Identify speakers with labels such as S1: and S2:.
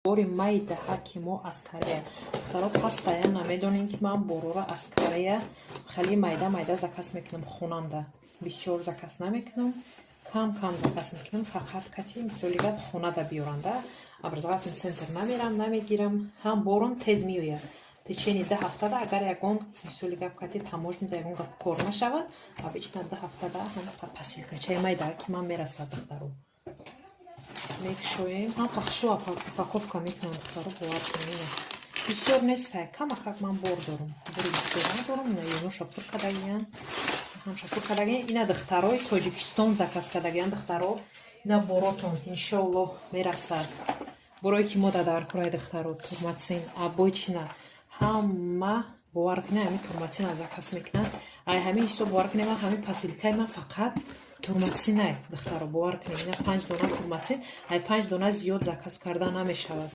S1: бори майда ҳаки мо аз Корея. Духтаро пастая намедонем ки ман борора аз Корея хали майда заказ мекунам хонанда. Бисёр заказ намекунам. Кам заказ мекунам. Фақат кати мисолига хонада биёранда. Образовательный центр намерам, намегирам. Ҳам борон тез меояд. В течение 2 ҳафтада агар ягон мисолига кати таможнида ягон гап кор нашавад, обычно 2 ҳафтада ҳам посилкачаи майда ки ман мерасад духтаро. Мекшоем, ҳам пахшо упаковка мекунам духтаро бовар кунем. Бисёр нестай, камакак ман бор дорам. Бори бисёр надорам, ина шапур кадагиян. Ҳам шапур кадагиян, ина духтарои Тоҷикистон заказ кадагиян духтаро. Ина боротон иншоаллоҳ мерасад. Борои ки мо дар кораи духтаро турматсин, обычно ҳама бовар кунем, ҳамин турматсина заказ мекунад. Ай ҳамин ҳисоб бовар кунем, ҳамин посилкаи ман фақат турматсинай духтаро бовар кунем. Ина 5 дона турматсин, ай 5 дона зиёд заказ карда намешавад.